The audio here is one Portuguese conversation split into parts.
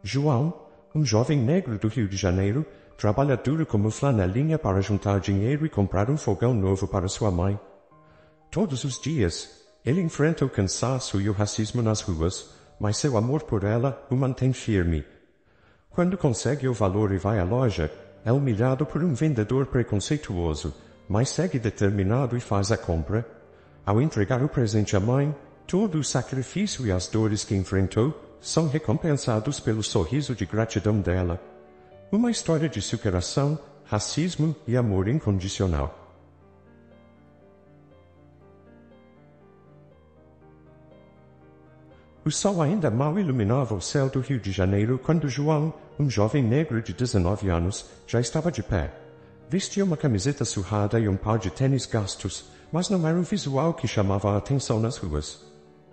João, um jovem negro do Rio de Janeiro, trabalha duro como flanelinha para juntar dinheiro e comprar um fogão novo para sua mãe. Todos os dias, ele enfrenta o cansaço e o racismo nas ruas, mas seu amor por ela o mantém firme. Quando consegue o valor e vai à loja, é humilhado por um vendedor preconceituoso, mas segue determinado e faz a compra. Ao entregar o presente à mãe, todo o sacrifício e as dores que enfrentou são recompensados pelo sorriso de gratidão dela. Uma história de superação, racismo e amor incondicional. O sol ainda mal iluminava o céu do Rio de Janeiro quando João, um jovem negro de 19 anos, já estava de pé. Vestia uma camiseta surrada e um par de tênis gastos, mas não era o visual que chamava a atenção nas ruas.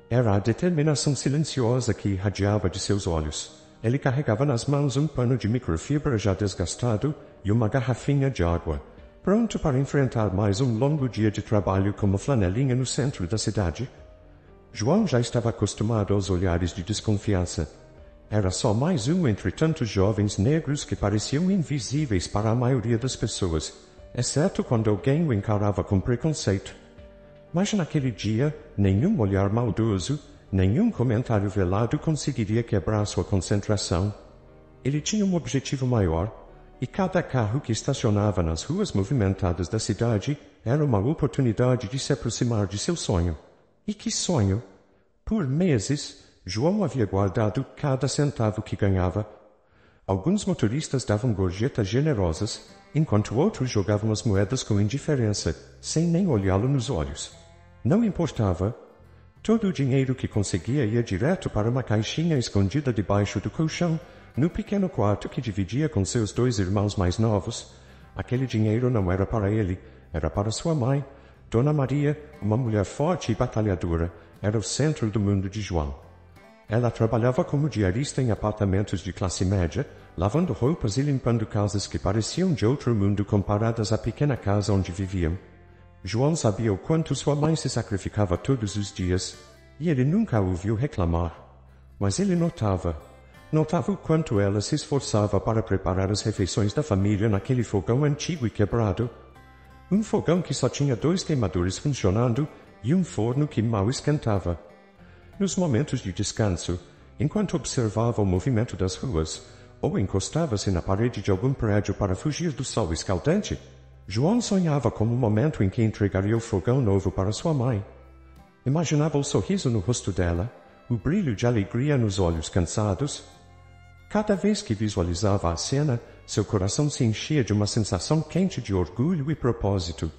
Era a determinação silenciosa que irradiava de seus olhos. Ele carregava nas mãos um pano de microfibra já desgastado e uma garrafinha de água, pronto para enfrentar mais um longo dia de trabalho como flanelinha no centro da cidade. João já estava acostumado aos olhares de desconfiança. Era só mais um entre tantos jovens negros que pareciam invisíveis para a maioria das pessoas, exceto quando alguém o encarava com preconceito. Mas naquele dia, nenhum olhar maldoso, nenhum comentário velado conseguiria quebrar sua concentração. Ele tinha um objetivo maior, e cada carro que estacionava nas ruas movimentadas da cidade era uma oportunidade de se aproximar de seu sonho. E que sonho! Por meses, João havia guardado cada centavo que ganhava. Alguns motoristas davam gorjetas generosas, enquanto outros jogavam as moedas com indiferença, sem nem olhá-lo nos olhos. Não importava. Todo o dinheiro que conseguia ia direto para uma caixinha escondida debaixo do colchão, no pequeno quarto que dividia com seus 2 irmãos mais novos. Aquele dinheiro não era para ele, era para sua mãe. Dona Maria, uma mulher forte e batalhadora, era o centro do mundo de João. Ela trabalhava como diarista em apartamentos de classe média, lavando roupas e limpando casas que pareciam de outro mundo comparadas à pequena casa onde viviam. João sabia o quanto sua mãe se sacrificava todos os dias, e ele nunca a ouviu reclamar. Mas ele notava o quanto ela se esforçava para preparar as refeições da família naquele fogão antigo e quebrado. Um fogão que só tinha 2 queimadores funcionando e um forno que mal esquentava. Nos momentos de descanso, enquanto observava o movimento das ruas, ou encostava-se na parede de algum prédio para fugir do sol escaldante, João sonhava com o momento em que entregaria o fogão novo para sua mãe. Imaginava o sorriso no rosto dela, o brilho de alegria nos olhos cansados. Cada vez que visualizava a cena, seu coração se enchia de uma sensação quente de orgulho e propósito.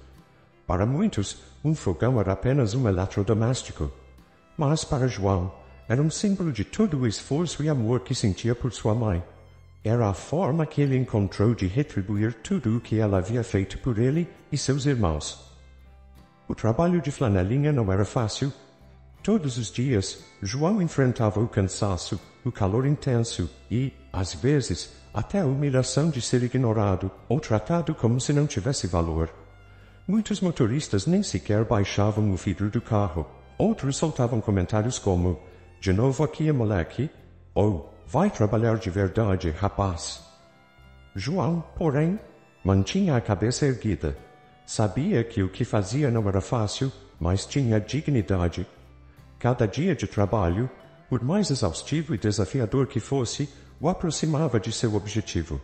Para muitos, um fogão era apenas um eletrodoméstico. Mas para João, era um símbolo de todo o esforço e amor que sentia por sua mãe. Era a forma que ele encontrou de retribuir tudo o que ela havia feito por ele e seus irmãos. O trabalho de flanelinha não era fácil. Todos os dias, João enfrentava o cansaço, o calor intenso e, às vezes, até a humilhação de ser ignorado ou tratado como se não tivesse valor. Muitos motoristas nem sequer baixavam o vidro do carro. Outros soltavam comentários como, "De novo aqui, moleque?" ou "Vai trabalhar de verdade, rapaz." João, porém, mantinha a cabeça erguida. Sabia que o que fazia não era fácil, mas tinha dignidade. Cada dia de trabalho, por mais exaustivo e desafiador que fosse, o aproximava de seu objetivo.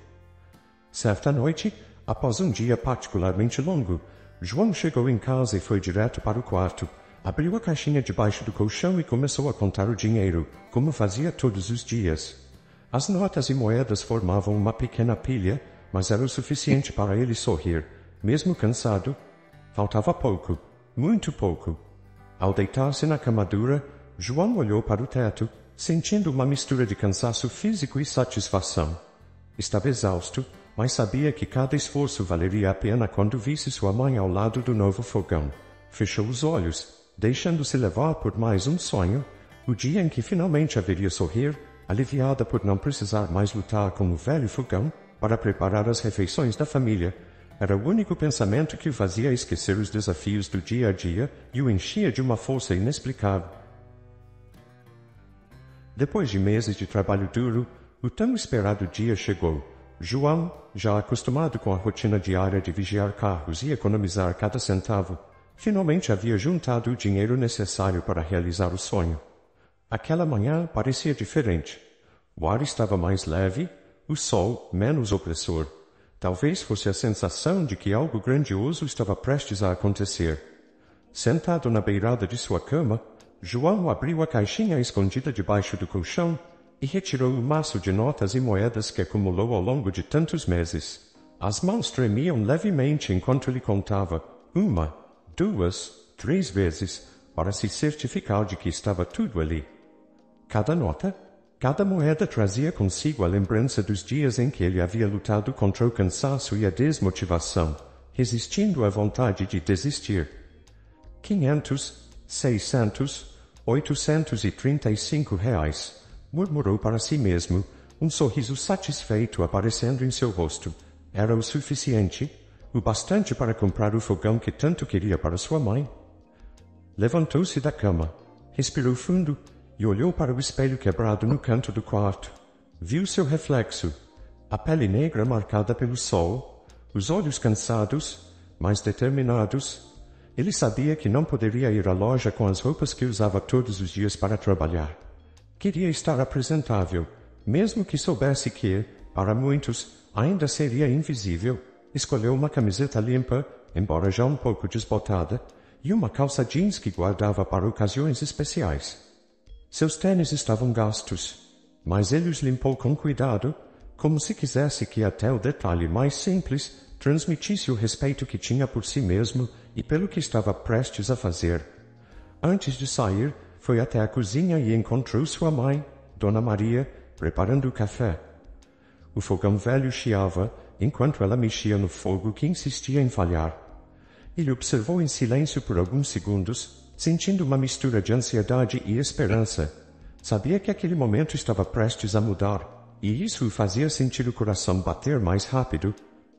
Certa noite, após um dia particularmente longo, João chegou em casa e foi direto para o quarto. Abriu a caixinha debaixo do colchão e começou a contar o dinheiro, como fazia todos os dias. As notas e moedas formavam uma pequena pilha, mas era o suficiente para ele sorrir, mesmo cansado. Faltava pouco, muito pouco. Ao deitar-se na cama dura, João olhou para o teto, sentindo uma mistura de cansaço físico e satisfação. Estava exausto, mas sabia que cada esforço valeria a pena quando visse sua mãe ao lado do novo fogão. Fechou os olhos, deixando-se levar por mais um sonho, o dia em que finalmente haveria sorrir, aliviada por não precisar mais lutar com o velho fogão para preparar as refeições da família. Era o único pensamento que o fazia esquecer os desafios do dia a dia e o enchia de uma força inexplicável. Depois de meses de trabalho duro, O tão esperado dia chegou. João, já acostumado com a rotina diária de vigiar carros e economizar cada centavo, finalmente havia juntado o dinheiro necessário para realizar o sonho. Aquela manhã parecia diferente. O ar estava mais leve, o sol menos opressor. Talvez fosse a sensação de que algo grandioso estava prestes a acontecer. Sentado na beirada de sua cama, João abriu a caixinha escondida debaixo do colchão e retirou o maço de notas e moedas que acumulou ao longo de tantos meses. As mãos tremiam levemente enquanto lhe contava 1, 2, 3 vezes para se certificar de que estava tudo ali. Cada nota, cada moeda trazia consigo a lembrança dos dias em que ele havia lutado contra o cansaço e a desmotivação, resistindo à vontade de desistir. 500, 600, 835 reais, murmurou para si mesmo, um sorriso satisfeito aparecendo em seu rosto. Era o suficiente, o bastante para comprar o fogão que tanto queria para sua mãe. Levantou-se da cama, respirou fundo e olhou para o espelho quebrado no canto do quarto. Viu seu reflexo, a pele negra marcada pelo sol, os olhos cansados, mas determinados. Ele sabia que não poderia ir à loja com as roupas que usava todos os dias para trabalhar. Queria estar apresentável, mesmo que soubesse que, para muitos, ainda seria invisível. Escolheu uma camiseta limpa, embora já um pouco desbotada, e uma calça jeans que guardava para ocasiões especiais. Seus tênis estavam gastos, mas ele os limpou com cuidado, como se quisesse que até o detalhe mais simples transmitisse o respeito que tinha por si mesmo e pelo que estava prestes a fazer. Antes de sair, foi até a cozinha e encontrou sua mãe, Dona Maria, preparando o café. O fogão velho chiava, enquanto ela mexia no fogo que insistia em falhar. Ele observou em silêncio por alguns segundos, sentindo uma mistura de ansiedade e esperança. Sabia que aquele momento estava prestes a mudar, e isso o fazia sentir o coração bater mais rápido.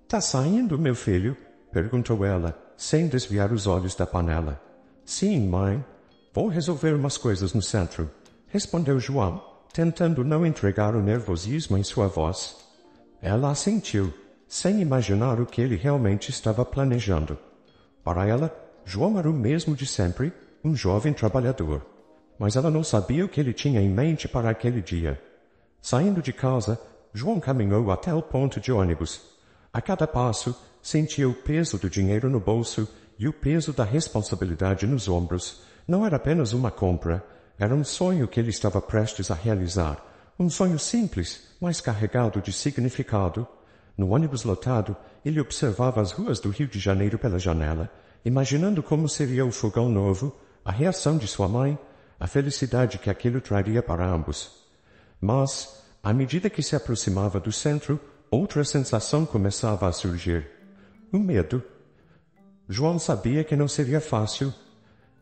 "Tá saindo, meu filho?" perguntou ela, sem desviar os olhos da panela. "Sim, mãe. Vou resolver umas coisas no centro", respondeu João, tentando não entregar o nervosismo em sua voz. Ela assentiu, sem imaginar o que ele realmente estava planejando. Para ela, João era o mesmo de sempre, um jovem trabalhador. Mas ela não sabia o que ele tinha em mente para aquele dia. Saindo de casa, João caminhou até o ponto de ônibus. A cada passo, sentia o peso do dinheiro no bolso e o peso da responsabilidade nos ombros. Não era apenas uma compra, era um sonho que ele estava prestes a realizar. Um sonho simples, mas carregado de significado. No ônibus lotado, ele observava as ruas do Rio de Janeiro pela janela, imaginando como seria o fogão novo, a reação de sua mãe, a felicidade que aquilo traria para ambos. Mas, à medida que se aproximava do centro, outra sensação começava a surgir. O medo. João sabia que não seria fácil.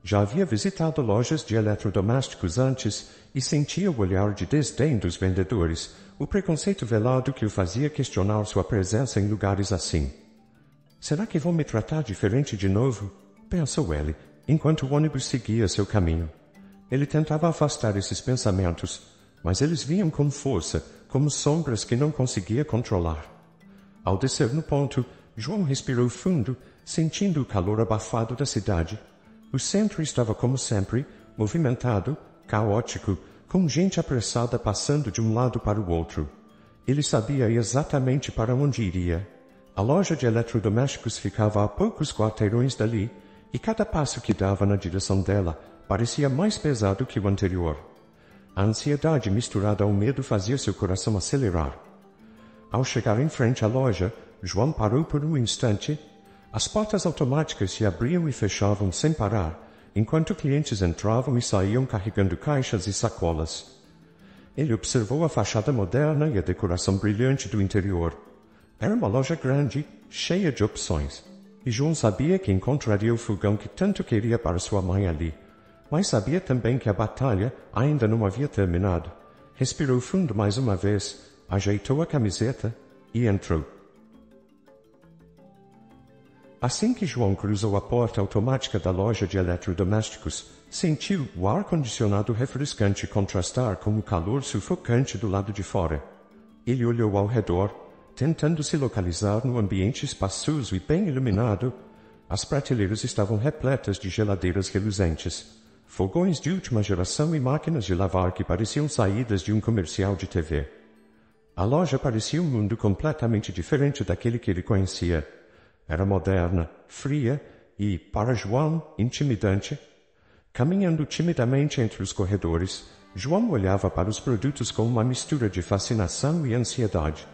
Já havia visitado lojas de eletrodomésticos antes e sentia o olhar de desdém dos vendedores, o preconceito velado que o fazia questionar sua presença em lugares assim. "Será que vão me tratar diferente de novo?" pensou ele, enquanto o ônibus seguia seu caminho. Ele tentava afastar esses pensamentos, mas eles vinham com força, como sombras que não conseguia controlar. Ao descer no ponto, João respirou fundo, sentindo o calor abafado da cidade. O centro estava como sempre, movimentado, caótico, com gente apressada passando de um lado para o outro. Ele sabia exatamente para onde iria. A loja de eletrodomésticos ficava a poucos quarteirões dali, e cada passo que dava na direção dela parecia mais pesado que o anterior. A ansiedade misturada ao medo fazia seu coração acelerar. Ao chegar em frente à loja, João parou por um instante. As portas automáticas se abriam e fechavam sem parar, enquanto clientes entravam e saíam carregando caixas e sacolas. Ele observou a fachada moderna e a decoração brilhante do interior. Era uma loja grande, cheia de opções, e João sabia que encontraria o fogão que tanto queria para sua mãe ali. Mas sabia também que a batalha ainda não havia terminado. Respirou fundo mais uma vez, ajeitou a camiseta e entrou. Assim que João cruzou a porta automática da loja de eletrodomésticos, sentiu o ar-condicionado refrescante contrastar com o calor sufocante do lado de fora. Ele olhou ao redor, tentando se localizar no ambiente espaçoso e bem iluminado. As prateleiras estavam repletas de geladeiras reluzentes, fogões de última geração e máquinas de lavar que pareciam saídas de um comercial de TV. A loja parecia um mundo completamente diferente daquele que ele conhecia. Era moderna, fria e, para João, intimidante. Caminhando timidamente entre os corredores, João olhava para os produtos com uma mistura de fascinação e ansiedade.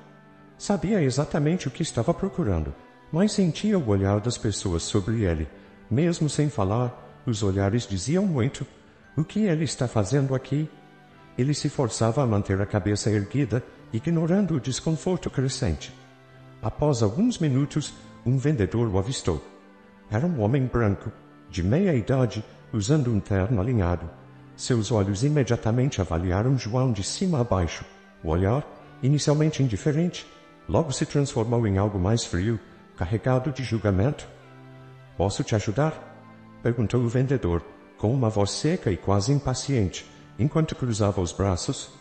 Sabia exatamente o que estava procurando, mas sentia o olhar das pessoas sobre ele. Mesmo sem falar, os olhares diziam muito. O que ele está fazendo aqui? Ele se forçava a manter a cabeça erguida, ignorando o desconforto crescente. Após alguns minutos, um vendedor o avistou. Era um homem branco, de meia idade, usando um terno alinhado. Seus olhos imediatamente avaliaram João de cima a baixo. O olhar, inicialmente indiferente, logo se transformou em algo mais frio, carregado de julgamento. "Posso te ajudar?" perguntou o vendedor, com uma voz seca e quase impaciente, enquanto cruzava os braços.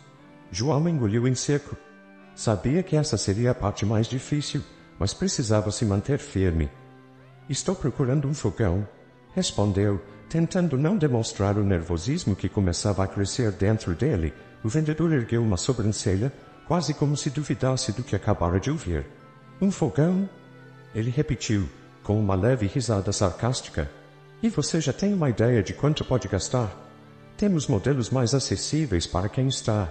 João engoliu em seco. Sabia que essa seria a parte mais difícil, mas precisava se manter firme. "Estou procurando um fogão", respondeu, tentando não demonstrar o nervosismo que começava a crescer dentro dele. O vendedor ergueu uma sobrancelha, quase como se duvidasse do que acabara de ouvir. "Um fogão?" Ele repetiu, com uma leve risada sarcástica. "E você já tem uma ideia de quanto pode gastar? Temos modelos mais acessíveis para quem está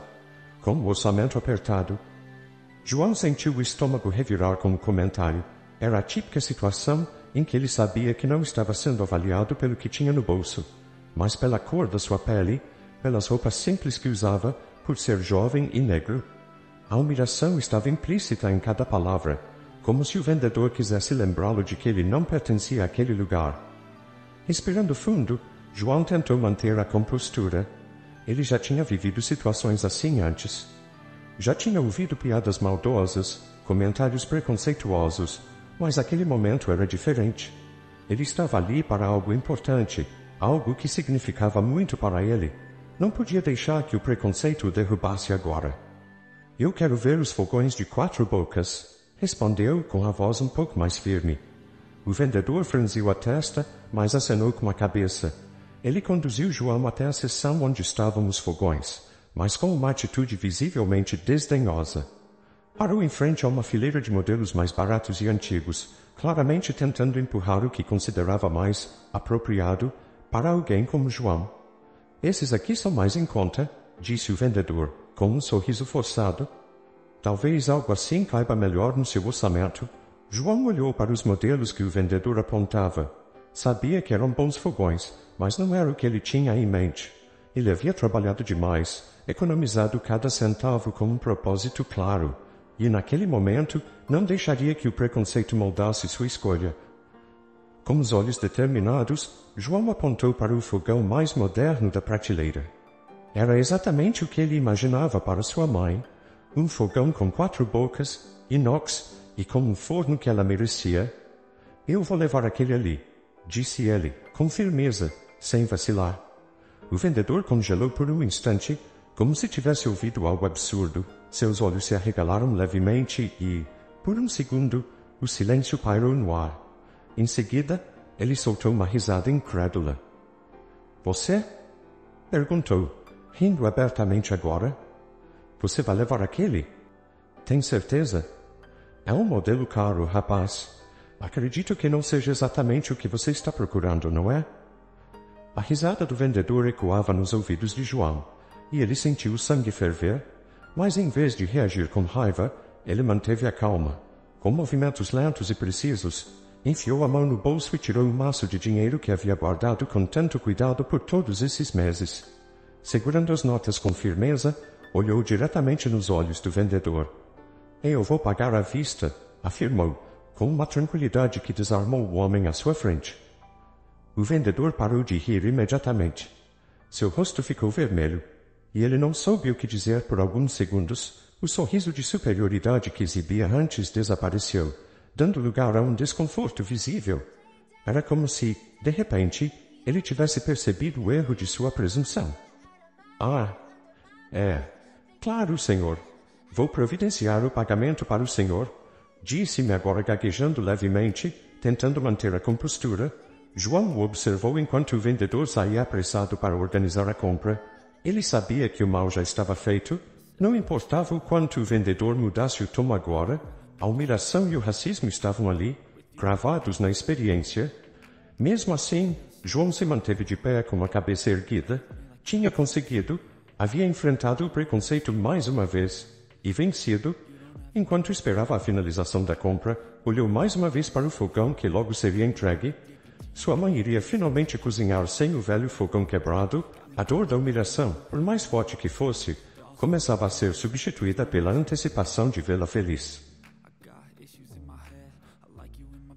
com o orçamento apertado." João sentiu o estômago revirar com o comentário. Era a típica situação em que ele sabia que não estava sendo avaliado pelo que tinha no bolso, mas pela cor da sua pele, pelas roupas simples que usava, por ser jovem e negro. A humilhação estava implícita em cada palavra, como se o vendedor quisesse lembrá-lo de que ele não pertencia àquele lugar. Respirando fundo, João tentou manter a compostura. Ele já tinha vivido situações assim antes. Já tinha ouvido piadas maldosas, comentários preconceituosos, mas aquele momento era diferente. Ele estava ali para algo importante, algo que significava muito para ele. Não podia deixar que o preconceito o derrubasse agora. "Eu quero ver os fogões de 4 bocas", respondeu com a voz um pouco mais firme. O vendedor franziu a testa, mas acenou com a cabeça. Ele conduziu João até a seção onde estavam os fogões, mas com uma atitude visivelmente desdenhosa. Parou em frente a uma fileira de modelos mais baratos e antigos, claramente tentando empurrar o que considerava mais apropriado para alguém como João. "Esses aqui são mais em conta", disse o vendedor, com um sorriso forçado. "Talvez algo assim caiba melhor no seu orçamento." João olhou para os modelos que o vendedor apontava. Sabia que eram bons fogões, mas não era o que ele tinha em mente. Ele havia trabalhado demais, economizado cada centavo com um propósito claro, e naquele momento não deixaria que o preconceito moldasse sua escolha. Com os olhos determinados, João apontou para o fogão mais moderno da prateleira. Era exatamente o que ele imaginava para sua mãe, um fogão com 4 bocas, inox e com um forno que ela merecia. "Eu vou levar aquele ali", disse ele, com firmeza, sem vacilar. O vendedor congelou por um instante, como se tivesse ouvido algo absurdo. Seus olhos se arregalaram levemente e, por um segundo, o silêncio pairou no ar. Em seguida, ele soltou uma risada incrédula. "Você?" perguntou, rindo abertamente agora. "Você vai levar aquele? Tem certeza? É um modelo caro, rapaz. Acredito que não seja exatamente o que você está procurando, não é?" A risada do vendedor ecoava nos ouvidos de João, e ele sentiu o sangue ferver, mas em vez de reagir com raiva, ele manteve a calma. Com movimentos lentos e precisos, enfiou a mão no bolso e tirou um maço de dinheiro que havia guardado com tanto cuidado por todos esses meses. Segurando as notas com firmeza, olhou diretamente nos olhos do vendedor. "Eu vou pagar à vista", afirmou, com uma tranquilidade que desarmou o homem à sua frente. O vendedor parou de rir imediatamente. Seu rosto ficou vermelho, e ele não soube o que dizer por alguns segundos. O sorriso de superioridade que exibia antes desapareceu, dando lugar a um desconforto visível. Era como se, de repente, ele tivesse percebido o erro de sua presunção. "Ah, é. Claro, senhor", Vou providenciar o pagamento para o senhor, disse-me agora gaguejando levemente, tentando manter a compostura. João o observou enquanto o vendedor saía apressado para organizar a compra. Ele sabia que o mal já estava feito. Não importava o quanto o vendedor mudasse o tom agora, a humilhação e o racismo estavam ali, cravados na experiência. Mesmo assim, João se manteve de pé com a cabeça erguida. Tinha conseguido, havia enfrentado o preconceito mais uma vez, e vencido. Enquanto esperava a finalização da compra, olhou mais uma vez para o fogão que logo seria entregue. Sua mãe iria finalmente cozinhar sem o velho fogão quebrado. A dor da humilhação, por mais forte que fosse, começava a ser substituída pela antecipação de vê-la feliz.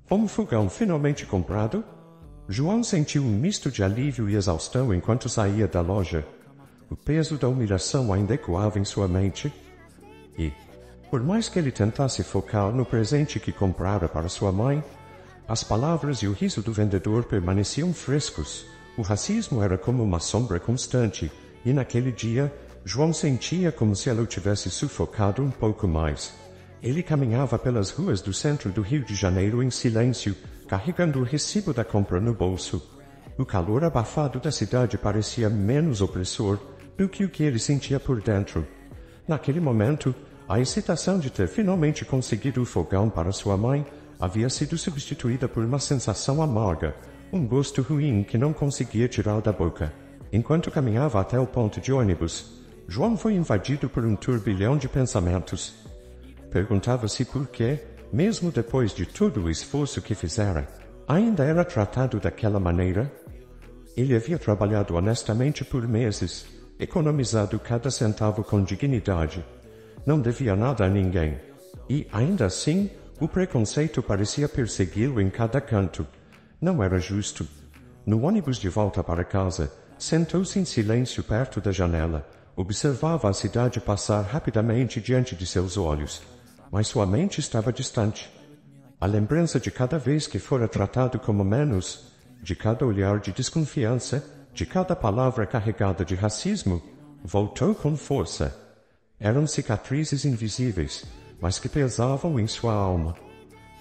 Com o fogão finalmente comprado, João sentiu um misto de alívio e exaustão enquanto saía da loja. O peso da humilhação ainda ecoava em sua mente. E, por mais que ele tentasse focar no presente que comprara para sua mãe, as palavras e o riso do vendedor permaneciam frescos. O racismo era como uma sombra constante, e naquele dia, João sentia como se ela o tivesse sufocado um pouco mais. Ele caminhava pelas ruas do centro do Rio de Janeiro em silêncio, carregando o recibo da compra no bolso. O calor abafado da cidade parecia menos opressor do que o que ele sentia por dentro. Naquele momento, a excitação de ter finalmente conseguido o fogão para sua mãe havia sido substituída por uma sensação amarga, um gosto ruim que não conseguia tirar da boca. Enquanto caminhava até o ponto de ônibus, João foi invadido por um turbilhão de pensamentos. Perguntava-se por que, mesmo depois de todo o esforço que fizera, ainda era tratado daquela maneira. Ele havia trabalhado honestamente por meses, economizado cada centavo com dignidade. Não devia nada a ninguém. E, ainda assim, o preconceito parecia persegui-lo em cada canto. Não era justo. No ônibus de volta para casa, sentou-se em silêncio perto da janela. Observava a cidade passar rapidamente diante de seus olhos. Mas sua mente estava distante. A lembrança de cada vez que fora tratado como menos, de cada olhar de desconfiança, de cada palavra carregada de racismo, voltou com força. Eram cicatrizes invisíveis, mas que pesavam em sua alma.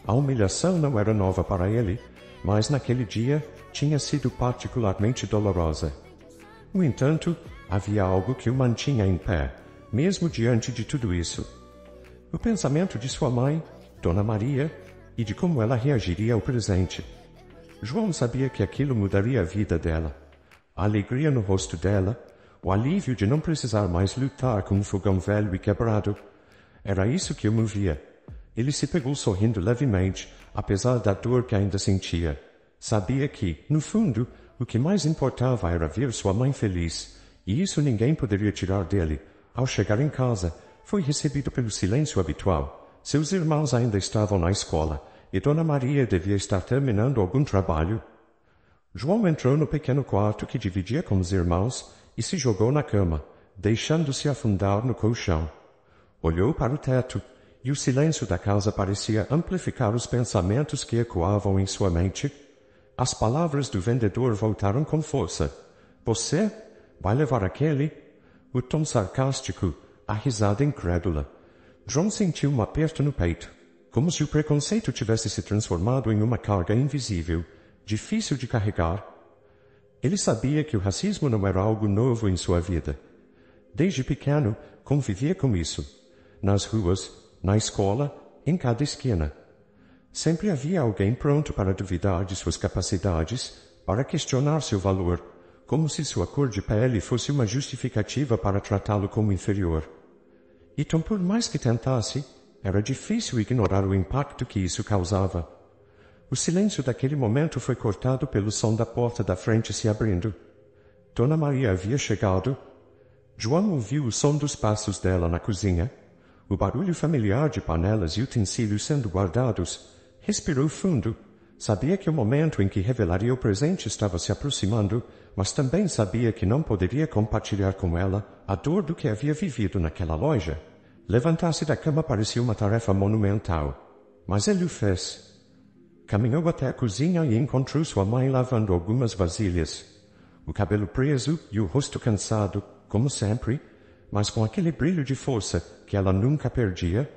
A humilhação não era nova para ele, mas naquele dia tinha sido particularmente dolorosa. No entanto, havia algo que o mantinha em pé, mesmo diante de tudo isso. O pensamento de sua mãe, Dona Maria, e de como ela reagiria ao presente. João sabia que aquilo mudaria a vida dela. A alegria no rosto dela, o alívio de não precisar mais lutar com um fogão velho e quebrado. Era isso que o movia. Ele se pegou sorrindo levemente, apesar da dor que ainda sentia. Sabia que, no fundo, o que mais importava era ver sua mãe feliz, e isso ninguém poderia tirar dele. Ao chegar em casa, foi recebido pelo silêncio habitual. Seus irmãos ainda estavam na escola, e Dona Maria devia estar terminando algum trabalho. João entrou no pequeno quarto que dividia com os irmãos e se jogou na cama, deixando-se afundar no colchão. Olhou para o teto, e o silêncio da casa parecia amplificar os pensamentos que ecoavam em sua mente. As palavras do vendedor voltaram com força. Você? Vai levar aquele? O tom sarcástico, a risada incrédula. João sentiu um aperto no peito, como se o preconceito tivesse se transformado em uma carga invisível, difícil de carregar. Ele sabia que o racismo não era algo novo em sua vida. Desde pequeno, convivia com isso. Nas ruas, na escola, em cada esquina. Sempre havia alguém pronto para duvidar de suas capacidades, para questionar seu valor, como se sua cor de pele fosse uma justificativa para tratá-lo como inferior. Então, por mais que tentasse, era difícil ignorar o impacto que isso causava. O silêncio daquele momento foi cortado pelo som da porta da frente se abrindo. Dona Maria havia chegado. João ouviu o som dos passos dela na cozinha, o barulho familiar de panelas e utensílios sendo guardados. Respirou fundo. Sabia que o momento em que revelaria o presente estava se aproximando, mas também sabia que não poderia compartilhar com ela a dor do que havia vivido naquela loja. Levantar-se da cama parecia uma tarefa monumental, mas ele o fez. Caminhou até a cozinha e encontrou sua mãe lavando algumas vasilhas. O cabelo preso e o rosto cansado, como sempre, mas com aquele brilho de força que ela nunca perdia,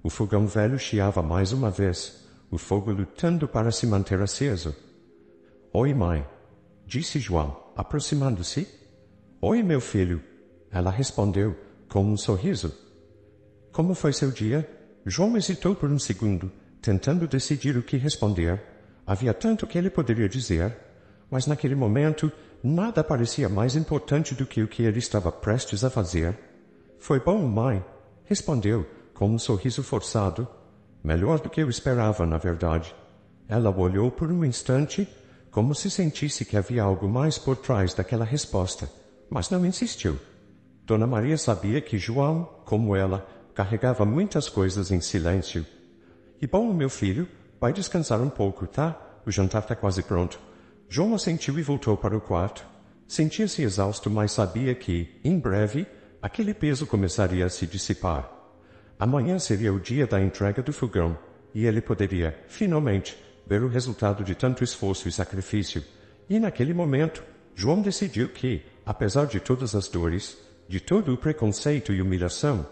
o fogão velho chiava mais uma vez, o fogo lutando para se manter aceso. Oi, mãe, disse João, aproximando-se. Oi, meu filho, ela respondeu, com um sorriso. Como foi seu dia? João hesitou por um segundo, tentando decidir o que responder. Havia tanto que ele poderia dizer, mas naquele momento nada parecia mais importante do que o que ele estava prestes a fazer. Foi bom, mãe, respondeu, com um sorriso forçado. Melhor do que eu esperava, na verdade. Ela olhou por um instante, como se sentisse que havia algo mais por trás daquela resposta, mas não insistiu. Dona Maria sabia que João, como ela, carregava muitas coisas em silêncio. E bom, meu filho, vai descansar um pouco, tá? O jantar está quase pronto. João assentiu e voltou para o quarto. Sentia-se exausto, mas sabia que, em breve, aquele peso começaria a se dissipar. Amanhã seria o dia da entrega do fogão, e ele poderia, finalmente, ver o resultado de tanto esforço e sacrifício. E naquele momento, João decidiu que, apesar de todas as dores, de todo o preconceito e humilhação,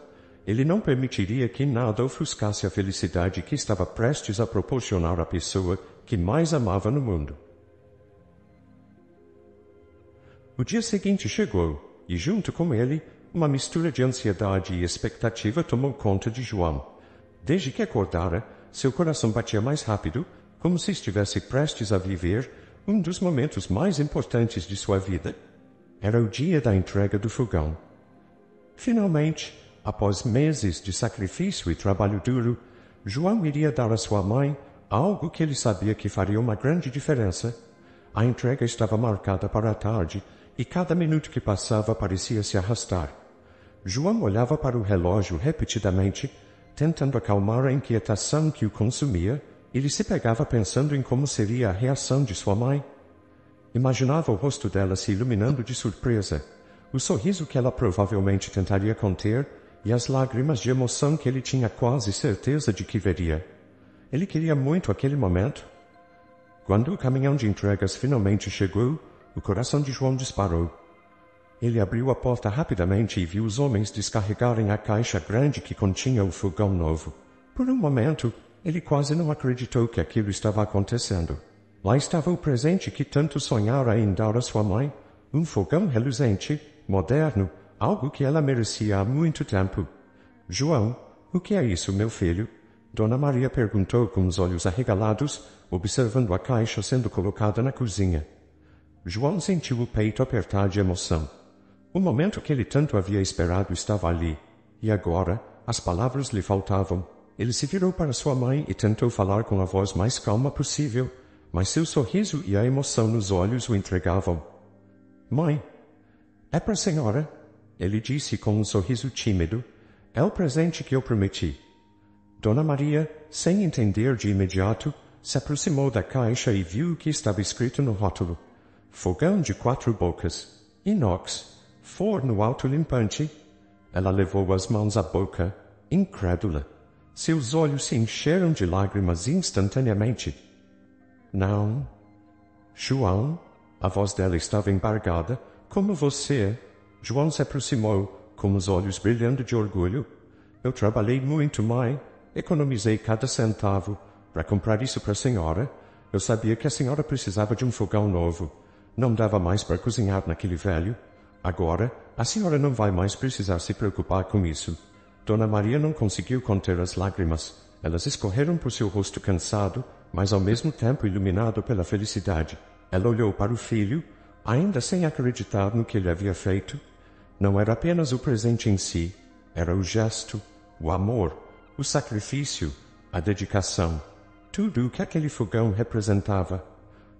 ele não permitiria que nada ofuscasse a felicidade que estava prestes a proporcionar à pessoa que mais amava no mundo. O dia seguinte chegou, e junto com ele, uma mistura de ansiedade e expectativa tomou conta de João. Desde que acordara, seu coração batia mais rápido, como se estivesse prestes a viver um dos momentos mais importantes de sua vida. Era o dia da entrega do fogão. Finalmente, após meses de sacrifício e trabalho duro, João iria dar à sua mãe algo que ele sabia que faria uma grande diferença. A entrega estava marcada para a tarde, e cada minuto que passava parecia se arrastar. João olhava para o relógio repetidamente, tentando acalmar a inquietação que o consumia. Ele se pegava pensando em como seria a reação de sua mãe. Imaginava o rosto dela se iluminando de surpresa, o sorriso que ela provavelmente tentaria conter e as lágrimas de emoção que ele tinha quase certeza de que veria. Ele queria muito aquele momento. Quando o caminhão de entregas finalmente chegou, o coração de João disparou. Ele abriu a porta rapidamente e viu os homens descarregarem a caixa grande que continha o fogão novo. Por um momento, ele quase não acreditou que aquilo estava acontecendo. Lá estava o presente que tanto sonhara em dar à sua mãe, um fogão reluzente, moderno, algo que ela merecia há muito tempo. João, o que é isso, meu filho? Dona Maria perguntou com os olhos arregalados, observando a caixa sendo colocada na cozinha. João sentiu o peito apertar de emoção. O momento que ele tanto havia esperado estava ali, e agora as palavras lhe faltavam. Ele se virou para sua mãe e tentou falar com a voz mais calma possível, mas seu sorriso e a emoção nos olhos o entregavam. Mãe, é para a senhora, ele disse com um sorriso tímido. É o presente que eu prometi. Dona Maria, sem entender de imediato, se aproximou da caixa e viu o que estava escrito no rótulo. Fogão de 4 bocas, inox, forno autolimpante. Ela levou as mãos à boca, incrédula. Seus olhos se encheram de lágrimas instantaneamente. Não. João, a voz dela estava embargada. Como você? João se aproximou, com os olhos brilhando de orgulho. Eu trabalhei muito, mãe. Economizei cada centavo para comprar isso para a senhora. Eu sabia que a senhora precisava de um fogão novo. Não dava mais para cozinhar naquele velho. Agora, a senhora não vai mais precisar se preocupar com isso. Dona Maria não conseguiu conter as lágrimas. Elas escorreram por seu rosto cansado, mas ao mesmo tempo iluminado pela felicidade. Ela olhou para o filho, ainda sem acreditar no que ele havia feito. Não era apenas o presente em si, era o gesto, o amor, o sacrifício, a dedicação, tudo o que aquele fogão representava.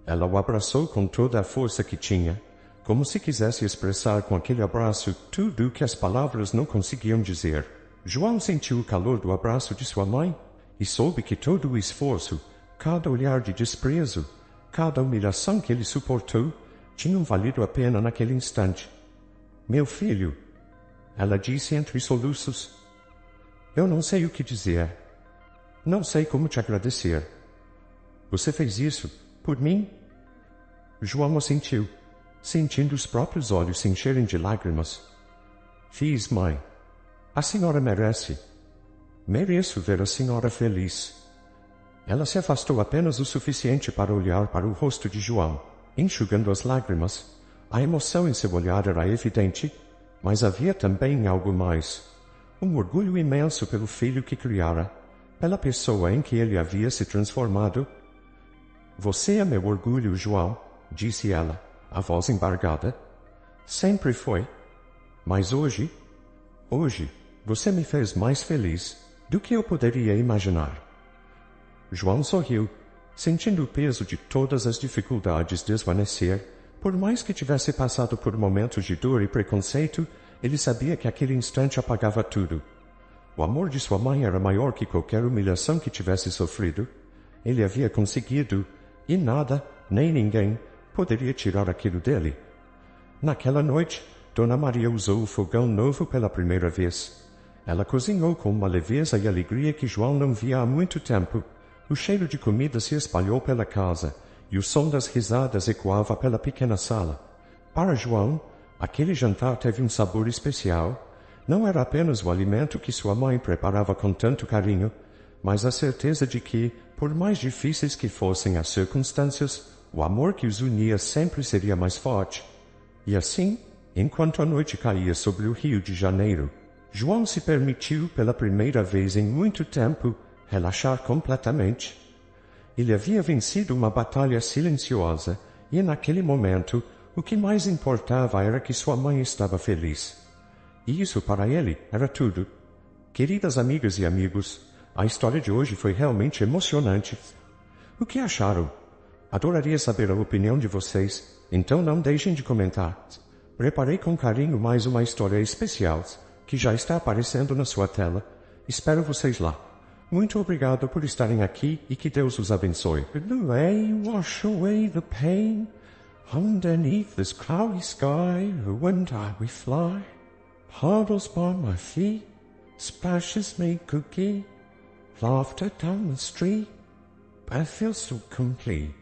Ela o abraçou com toda a força que tinha, como se quisesse expressar com aquele abraço tudo o que as palavras não conseguiam dizer. João sentiu o calor do abraço de sua mãe e soube que todo o esforço, cada olhar de desprezo, cada humilhação que ele suportou, tinham valido a pena naquele instante. Meu filho, ela disse entre soluços, eu não sei o que dizer. Não sei como te agradecer. Você fez isso por mim? João assentiu, sentindo os próprios olhos se encherem de lágrimas. Fiz, mãe. A senhora merece. Mereço ver a senhora feliz. Ela se afastou apenas o suficiente para olhar para o rosto de João, enxugando as lágrimas. A emoção em seu olhar era evidente, mas havia também algo mais. Um orgulho imenso pelo filho que criara, pela pessoa em que ele havia se transformado. Você é meu orgulho, João, disse ela, a voz embargada. Sempre foi. Mas hoje, você me fez mais feliz do que eu poderia imaginar. João sorriu, sentindo o peso de todas as dificuldades desvanecer. Por mais que tivesse passado por momentos de dor e preconceito, ele sabia que aquele instante apagava tudo. O amor de sua mãe era maior que qualquer humilhação que tivesse sofrido. Ele havia conseguido, e nada, nem ninguém, poderia tirar aquilo dele. Naquela noite, Dona Maria usou o fogão novo pela primeira vez. Ela cozinhou com uma leveza e alegria que João não via há muito tempo. O cheiro de comida se espalhou pela casa, e o som das risadas ecoava pela pequena sala. Para João, aquele jantar teve um sabor especial. Não era apenas o alimento que sua mãe preparava com tanto carinho, mas a certeza de que, por mais difíceis que fossem as circunstâncias, o amor que os unia sempre seria mais forte. E assim, enquanto a noite caía sobre o Rio de Janeiro, João se permitiu, pela primeira vez em muito tempo, relaxar completamente. Ele havia vencido uma batalha silenciosa, e naquele momento, o que mais importava era que sua mãe estava feliz. E isso para ele era tudo. Queridas amigas e amigos, a história de hoje foi realmente emocionante. O que acharam? Adoraria saber a opinião de vocês, então não deixem de comentar. Preparei com carinho mais uma história especial, que já está aparecendo na sua tela. Espero vocês lá. Muito obrigado por estarem aqui e que Deus os abençoe. The rain wash away the pain. Underneath this cloudy sky, when we fly. Puddles by my feet, splashes make cookie. Laughter down the street, I feel so complete.